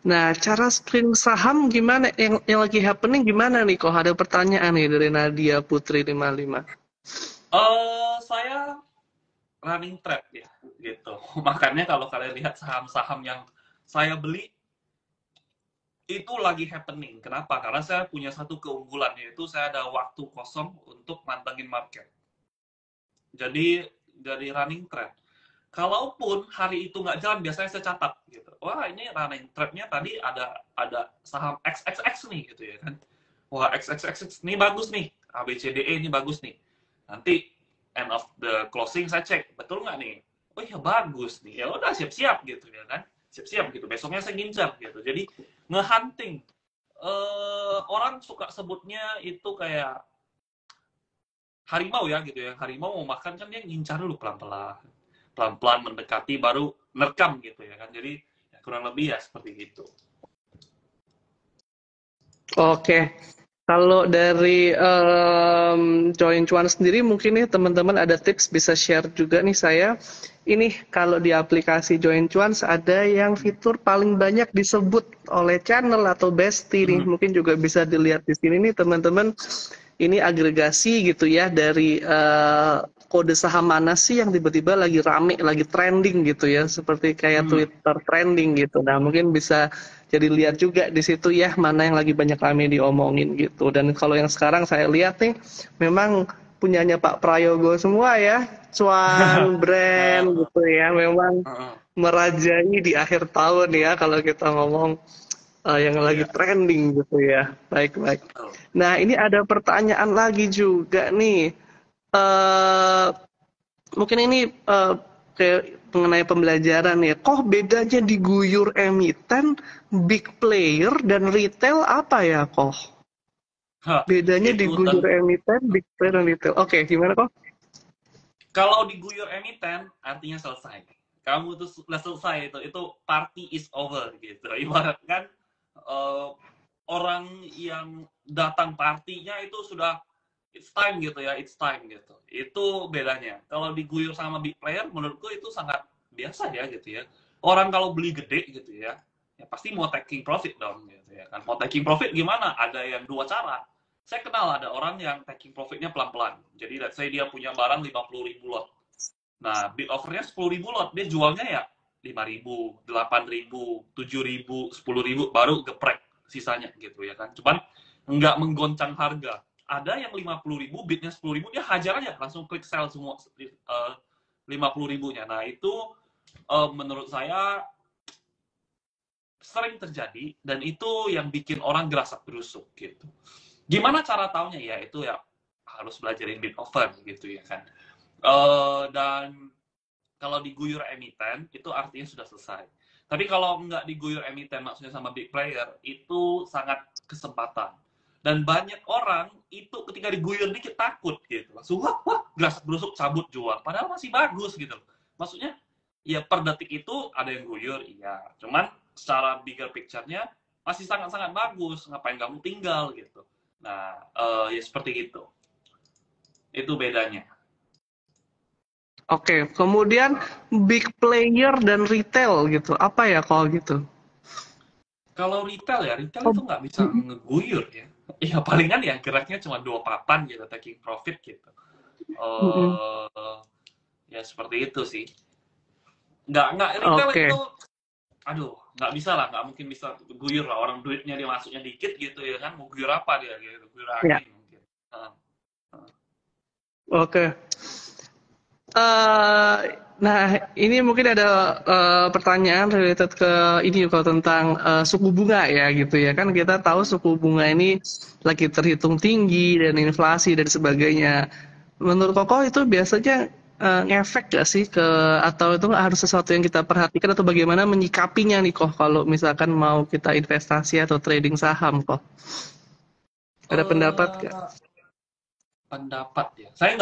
Nah, cara screen saham gimana? Yang lagi happening gimana nih? Kok ada pertanyaan nih dari Nadia Putri 55. Saya running trade ya, gitu. Makanya kalau kalian lihat saham-saham yang saya beli, itu lagi happening. Kenapa? Karena saya punya satu keunggulan, yaitu saya ada waktu kosong untuk mantengin market. Jadi running trade. Kalaupun hari itu nggak jalan, biasanya saya catat gitu. Wah, ini running trade-nya tadi ada saham XXX nih gitu ya kan. Wah, XXX ini bagus nih. ABCDE ini bagus nih. Nanti end of the closing saya cek, betul nggak nih? Oh iya bagus nih. Ya udah siap-siap gitu ya kan. Siap-siap gitu. Besoknya saya ngincar gitu. Jadi ngehunting. Orang suka sebutnya itu kayak harimau ya gitu ya. Harimau mau makan kan dia ngincar dulu pelan-pelan. Pelan-pelan mendekati baru nerekam gitu ya kan. Jadi ya kurang lebih ya seperti itu. Oke, kalau dari Join Cuan sendiri mungkin nih teman-teman ada tips bisa share juga nih saya. Ini kalau di aplikasi Join Cuan ada yang fitur paling banyak disebut oleh channel atau bestie nih. Mungkin juga bisa dilihat di sini nih teman-teman. Ini agregasi gitu ya dari kode saham mana sih yang tiba-tiba lagi rame, lagi trending gitu ya. Seperti kayak Twitter trending gitu. Nah mungkin bisa jadi lihat juga di situ ya mana yang lagi banyak rame diomongin gitu. Dan kalau yang sekarang saya lihat nih memang punyanya Pak Prayogo semua ya, Cuan brand gitu ya, memang merajai di akhir tahun ya kalau kita ngomong yang lagi trending gitu ya. Baik-baik. Nah ini ada pertanyaan lagi juga nih. Mungkin ini kayak mengenai pembelajaran ya. Kok bedanya diguyur emiten, big player, dan retail apa ya kok? Bedanya diguyur emiten, big player, dan retail. Oke, gimana kok? Kalau diguyur emiten, artinya selesai. Kamu tuh sudah selesai itu party is over gitu. Ibaratkan orang yang datang partinya itu sudah it's time gitu ya, it's time gitu. Itu bedanya. Kalau diguyur sama big player, menurutku itu sangat biasa ya gitu ya. Orang kalau beli gede gitu ya, ya pasti mau taking profit dong gitu ya kan. Mau taking profit gimana? Ada yang dua cara. Saya kenal ada orang yang taking profitnya pelan-pelan. Jadi let's say dia punya barang 50.000 lot. Nah, bid offernya 10.000 lot, dia jualnya ya 5.000, 8.000, 7.000, 10.000, baru geprek sisanya gitu ya kan. Cuman nggak menggoncang harga. Ada yang 50.000, bidnya 10.000, dia hajar aja, langsung klik sell semua 50.000-nya. Nah, itu menurut saya sering terjadi, dan itu yang bikin orang gerasak gerusuk gitu. Gimana cara taunya? Ya, itu ya harus belajarin bid offer gitu ya kan. Dan kalau diguyur emiten itu artinya sudah selesai. Tapi kalau nggak diguyur emiten, maksudnya sama big player, itu sangat kesempatan. Dan banyak orang itu ketika diguyur dikit takut gitu, langsung wah gerasak gerusuk cabut jual, padahal masih bagus gitu. Maksudnya ya per detik itu ada yang guyur, iya. Cuman secara bigger picture-nya masih sangat-sangat bagus, ngapain kamu tinggal gitu. Nah, ya seperti itu bedanya. Oke, kemudian big player dan retail gitu. Apa ya kalau gitu? Kalau retail ya, retail Oh, itu nggak bisa ngeguyur ya. Ya palingan ya geraknya cuma 2 papan gitu, taking profit gitu. mm-mm. eh Ya seperti itu sih. Nggak retail Oke, itu, aduh, nggak bisa lah, nggak mungkin bisa guyur lah. Orang duitnya dia masuknya dikit gitu ya kan, mau guyur apa dia gitu, guyur ya, angin mungkin. Heeh. oke. Eh, nah, ini mungkin ada pertanyaan related ke ini kalau tentang suku bunga ya gitu ya kan kita tahu suku bunga ini lagi terhitung tinggi dan inflasi dan sebagainya. Menurut Koko itu biasanya ngefek gak sih ke atau itu nggak harus sesuatu yang kita perhatikan atau bagaimana menyikapinya nih kok kalau misalkan mau kita investasi atau trading saham kok? Ada pendapat gak? Eh, Pendapat ya. Saya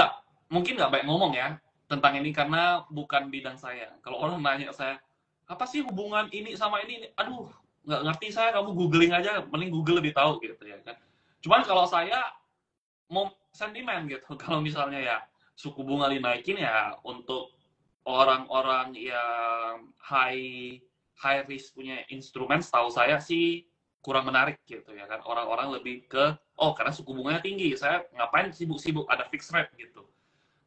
mungkin nggak baik ngomong ya tentang ini karena bukan bidang saya. Kalau orang nanya saya, apa sih hubungan ini sama ini? Aduh, nggak ngerti saya. Kamu googling aja, mending Google lebih tahu gitu ya kan. Cuman kalau saya mau sentimen gitu. Kalau misalnya ya suku bunga dinaikin ya untuk orang-orang yang high risk punya instrumen, setahu saya sih kurang menarik gitu ya kan. Orang-orang lebih ke karena suku bunganya tinggi, saya ngapain sibuk-sibuk ada fixed rate gitu.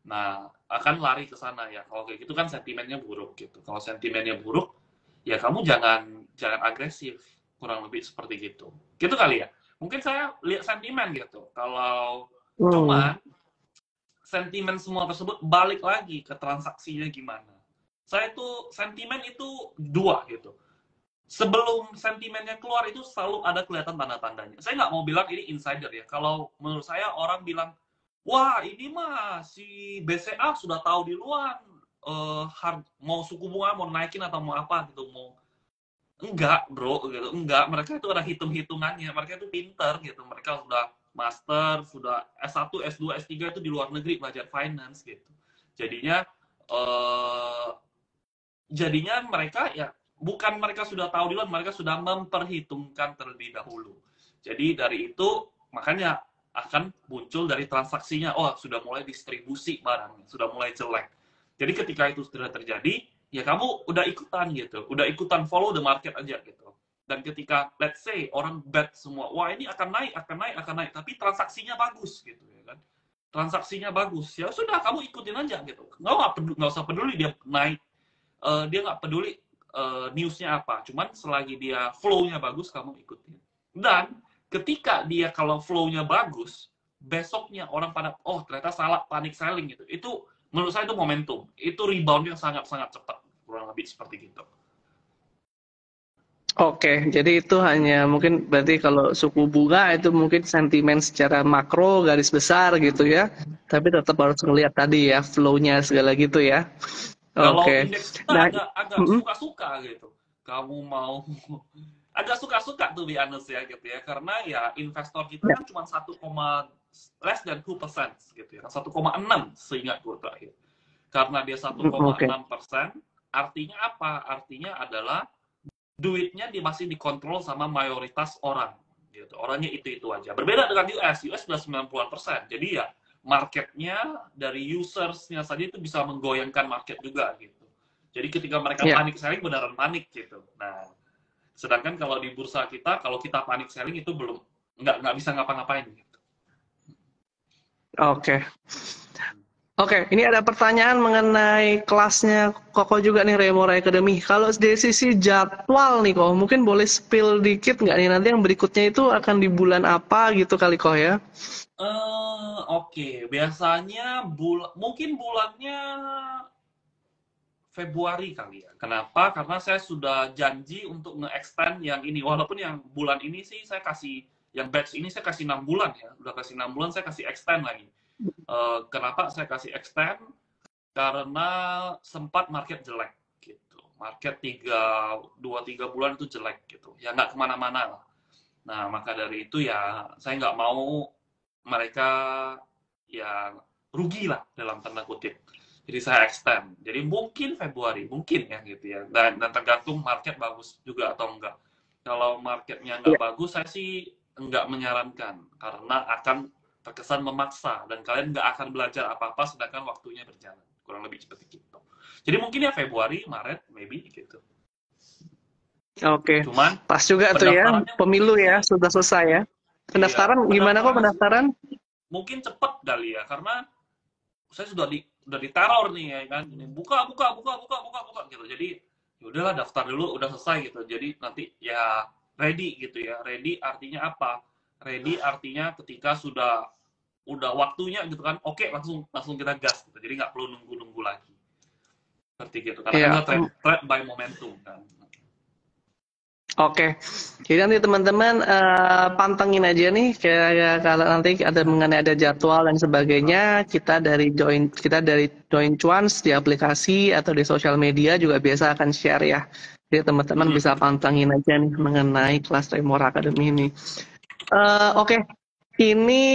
Nah, akan lari ke sana ya. Kalau kayak gitu kan sentimennya buruk gitu. Kalau sentimennya buruk, ya kamu jangan jangan agresif. Kurang lebih seperti gitu. Gitu kali ya. Mungkin saya lihat sentimen gitu. Kalau Hmm. cuman sentimen semua tersebut balik lagi ke transaksinya gimana. Saya tuh sentimen itu dua gitu. Sebelum sentimennya keluar itu selalu ada kelihatan tanda-tandanya. Saya nggak mau bilang ini insider ya. Kalau menurut saya orang bilang, wah ini mah si BCA sudah tahu di luar mau suku bunga mau naikin atau mau apa gitu, mau enggak bro gitu, enggak, mereka itu ada hitung-hitungannya, mereka itu pinter gitu, mereka sudah master, sudah S1, S2, S3 itu di luar negeri belajar finance gitu. Jadinya eh, jadinya mereka ya bukan mereka sudah tahu di luar, mereka sudah memperhitungkan terlebih dahulu. Jadi dari itu makanya akan muncul dari transaksinya, oh sudah mulai distribusi barangnya, sudah mulai jelek. Jadi ketika itu sudah terjadi, ya kamu udah ikutan gitu, udah ikutan follow the market aja gitu. Dan ketika let's say orang bet semua, wah ini akan naik, akan naik, akan naik, tapi transaksinya bagus gitu ya kan. Transaksinya bagus, ya sudah kamu ikutin aja gitu. Nggak usah peduli dia naik, dia nggak peduli newsnya apa, cuman selagi dia flow-nya bagus kamu ikutin. Dan ketika dia kalau flow-nya bagus, besoknya orang pada ternyata salah panic selling gitu, itu menurut saya itu momentum, itu rebound yang sangat-sangat cepat, kurang lebih seperti gitu. Oke, jadi itu hanya mungkin berarti kalau suku bunga itu mungkin sentimen secara makro garis besar gitu ya. Tapi tetap harus ngelihat tadi ya flow-nya segala gitu ya. Kalau Oke. indeks kita Nah, agak mm-mm. suka-suka gitu. Kamu mau agak suka-suka tuh di honest ya gitu ya. Karena ya investor kita Ya, kan cuma less than 2% gitu ya. 1,6 seingat gue terakhir. Karena dia oke. 1,6%, artinya apa? Artinya adalah duitnya masih dikontrol sama mayoritas orang gitu. Orangnya itu aja. Berbeda dengan US sudah 90%. Jadi ya marketnya dari usersnya saja itu bisa menggoyangkan market juga gitu. Jadi ketika mereka Ya, panik selling beneran panik gitu. Nah, sedangkan kalau di bursa kita kalau kita panik selling itu belum nggak bisa ngapa-ngapain gitu. oke. Oke, ini ada pertanyaan mengenai kelasnya Koko juga nih Remora Academy. Kalau dari sisi jadwal nih Kok, mungkin boleh spill dikit nggak nih nanti yang berikutnya itu akan di bulan apa gitu kali Kok ya? Oke. Biasanya mungkin bulannya Februari kali ya. Kenapa? Karena saya sudah janji untuk nge-extend yang ini. Walaupun yang bulan ini sih saya kasih, yang batch ini saya kasih 6 bulan ya. Udah kasih 6 bulan, saya kasih extend lagi. Kenapa saya kasih extend? Karena sempat market jelek gitu. Market 2-3 bulan itu jelek gitu. Ya nggak kemana-mana lah. Nah, maka dari itu ya saya nggak mau mereka ya rugi lah dalam tanda kutip. Jadi saya extend. Jadi mungkin Februari, mungkin ya gitu ya. Dan tergantung market bagus juga atau enggak. Kalau marketnya Iya. nggak bagus, saya sih nggak menyarankan karena akan terkesan memaksa dan kalian nggak akan belajar apa-apa sedangkan waktunya berjalan. Kurang lebih seperti itu. Jadi mungkin ya Februari, Maret, maybe gitu. Oke, Cuman pas juga tuh ya, pendaftarannya mungkin pemilu ya, sih, sudah selesai ya. iya, Pendaftaran gimana kok pendaftarannya sih pendaftaran? mungkin cepet kali ya karena saya sudah diteror nih ya kan, ini buka buka buka buka buka buka gitu. Jadi ya udahlah daftar dulu, udah selesai gitu. Jadi nanti ya ready gitu ya. Ready artinya apa? Ready artinya ketika udah waktunya gitu kan, oke langsung langsung kita gas gitu. Jadi nggak perlu nunggu nunggu lagi seperti gitu. Karena kan Iya, kita trade by momentum kan. oke. Jadi nanti teman-teman pantengin aja nih kayak kalau nanti ada mengenai ada jadwal dan sebagainya, kita dari Join Cuans di aplikasi atau di sosial media juga biasa akan share ya. Jadi teman-teman bisa pantengin aja nih mengenai kelas Remora Academy ini. Oke. Ini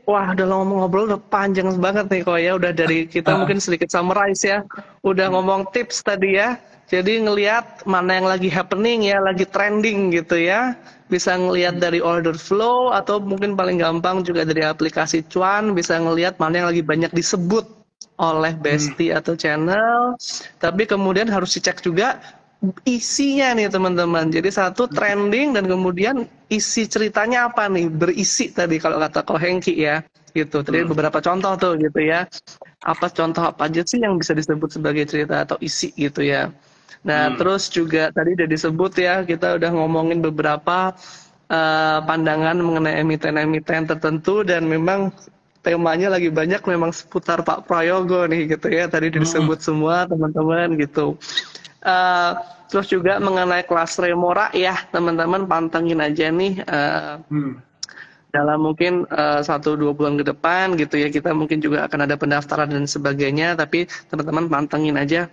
wah udah ngobrol udah panjang banget nih kok ya. Udah dari kita mungkin sedikit summarize ya. Udah ngomong tips tadi ya. Jadi ngelihat mana yang lagi happening ya, lagi trending gitu ya. Bisa ngelihat dari order flow atau mungkin paling gampang juga dari aplikasi Cuan bisa ngelihat mana yang lagi banyak disebut oleh bestie atau channel. Tapi kemudian harus dicek juga isinya nih teman-teman. Jadi satu trending dan kemudian isi ceritanya apa nih? Berisi tadi kalau kata Ko Hengki ya. Gitu. Tadi beberapa contoh tuh gitu ya. Apa contoh apa aja sih yang bisa disebut sebagai cerita atau isi gitu ya. Nah, terus juga tadi udah disebut ya, kita udah ngomongin beberapa pandangan mengenai emiten-emiten tertentu dan memang temanya lagi banyak memang seputar Pak Prayogo nih gitu ya. Tadi udah disebut semua teman-teman gitu. Uh, Terus juga mengenai kelas Remora ya teman-teman pantengin aja nih dalam mungkin 1-2 bulan ke depan gitu ya kita mungkin juga akan ada pendaftaran dan sebagainya tapi teman-teman pantengin aja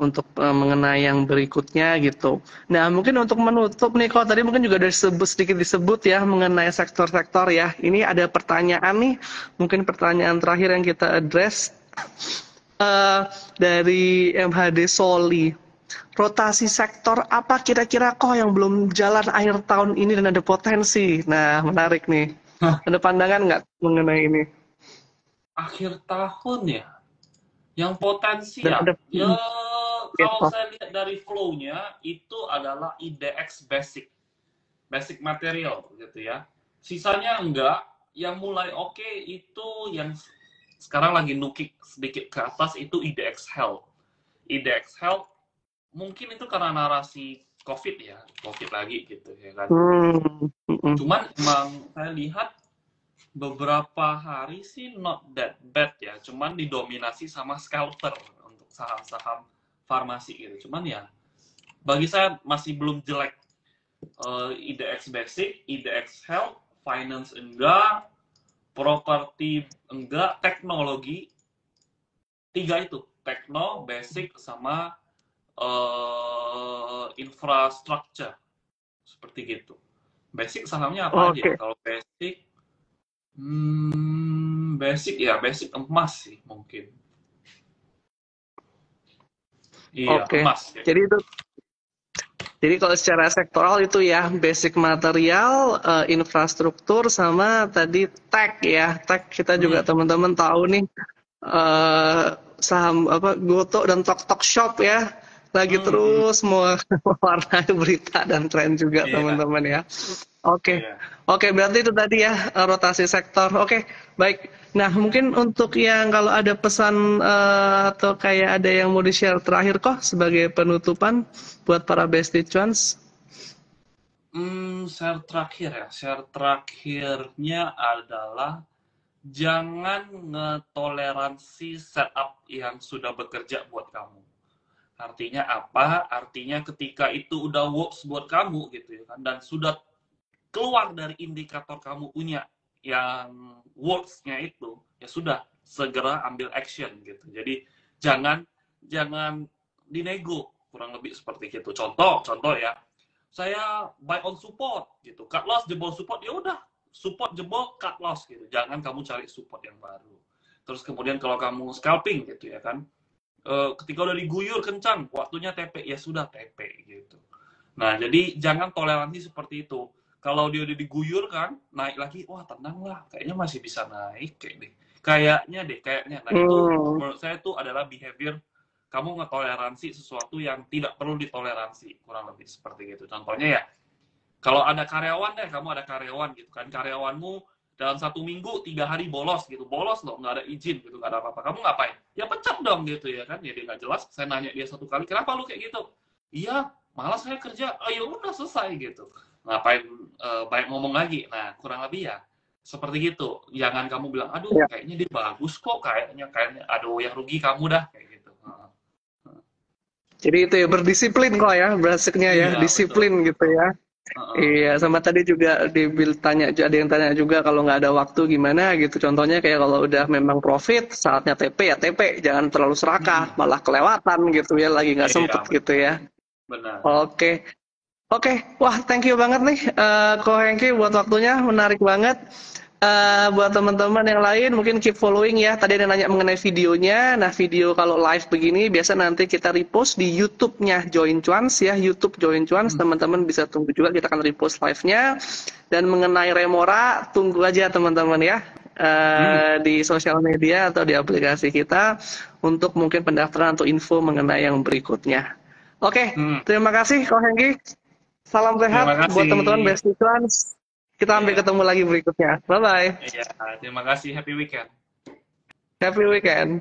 untuk mengenai yang berikutnya gitu. Nah mungkin untuk menutup nih kok tadi mungkin juga sedikit disebut ya mengenai sektor-sektor ya. Ini ada pertanyaan nih mungkin pertanyaan terakhir yang kita address dari MHD Soli. Rotasi sektor apa kira-kira kok yang belum jalan akhir tahun ini dan ada potensi? Nah, menarik nih. Ada pandangan nggak mengenai ini? Akhir tahun ya, yang potensi Dan ya, ada ya kalau gitu. saya lihat dari flow-nya itu adalah IDX basic material gitu ya. Sisanya enggak, yang mulai oke itu yang sekarang lagi nukik sedikit ke atas itu IDX Health. IDX Health mungkin itu karena narasi COVID ya, COVID lagi gitu ya kan. Cuman emang saya lihat beberapa hari sih not that bad ya, cuman didominasi sama scalper untuk saham-saham farmasi gitu. Cuman ya bagi saya masih belum jelek. IDX Basic, IDX Health, Finance enggak, Property enggak, Teknologi, tiga itu, Tekno, Basic, sama Infrastructure, seperti gitu. Basic sahamnya apa aja ya? Kalau Basic, Basic ya, Basic emas sih mungkin. Iya, emas. Ya. Jadi kalau secara sektoral itu ya basic material, infrastruktur sama tadi tech ya. Tech kita juga teman-teman tahu nih saham apa Goto dan Tok Tok Shop ya. Lagi terus mau warna berita dan tren juga teman-teman ya. Oke, berarti itu tadi ya rotasi sektor. Oke, baik. Nah, mungkin untuk yang kalau ada pesan atau kayak ada yang mau di-share terakhir kok sebagai penutupan buat para bestie cuans. Share terakhir ya. Share terakhirnya adalah jangan ngetoleransi setup yang sudah bekerja buat kamu. Artinya apa? Artinya ketika itu udah works buat kamu gitu ya kan dan sudah keluar dari indikator kamu punya yang works-nya itu, ya sudah segera ambil action gitu. Jadi jangan dinego, kurang lebih seperti itu. Contoh ya, saya buy on support gitu, cut loss jebol support, ya udah support jebol cut loss gitu. Jangan kamu cari support yang baru. Terus kemudian kalau kamu scalping gitu ya kan, ketika udah diguyur kencang, waktunya TP, ya sudah TP gitu. Nah, jadi jangan toleransi seperti itu. Kalau dia udah diguyur kan, naik lagi, wah tenang lah, kayaknya masih bisa naik kayak deh. Kayaknya. Nah, itu Hmm. menurut saya itu adalah behavior kamu ngetoleransi sesuatu yang tidak perlu ditoleransi, kurang lebih seperti itu. Contohnya ya, kalau ada karyawan deh, kamu ada karyawan gitu kan, karyawanmu dalam 1 minggu 3 hari bolos loh, nggak ada izin gitu, nggak ada apa-apa. Kamu ngapain? Ya pecat dong gitu ya kan, ya dia nggak jelas. Saya nanya dia 1 kali, kenapa lu kayak gitu? Iya, malas saya kerja. Oh ya udah selesai gitu. Ngapain banyak ngomong lagi? Nah kurang lebih ya seperti gitu. Jangan kamu bilang, aduh Ya. kayaknya dia bagus kok, kayaknya, aduh yang rugi kamu dah kayak gitu. Jadi itu ya berdisiplin kok ya, basicnya ya, Iya betul. disiplin gitu ya. Iya, sama tadi juga tanya, ada yang tanya juga kalau nggak ada waktu gimana gitu. Contohnya kayak kalau udah memang profit, saatnya TP ya TP, jangan terlalu serakah, Mm-mm. malah kelewatan gitu ya, lagi nggak Iya sempet gitu betul. ya. Benar. Oke, oke, wah thank you banget nih, Ko Hengki buat waktunya, menarik banget. Buat teman-teman yang lain mungkin keep following ya. Tadi ada nanya mengenai videonya. Nah, video kalau live begini biasa nanti kita repost di YouTube-nya Join Cuans ya, YouTube Join Cuans. Hmm. Teman-teman bisa tunggu juga, kita akan repost live-nya. Dan mengenai Remora, tunggu aja teman-teman ya, Hmm. di sosial media atau di aplikasi kita untuk mungkin pendaftaran atau info mengenai yang berikutnya. Oke, Hmm. terima kasih Ko Hengki. Salam Terima sehat buat kasih. teman-teman Besti Cuans. Kita sampai Iya. ketemu lagi berikutnya. Bye-bye. Iya, terima kasih. Happy weekend. Happy weekend.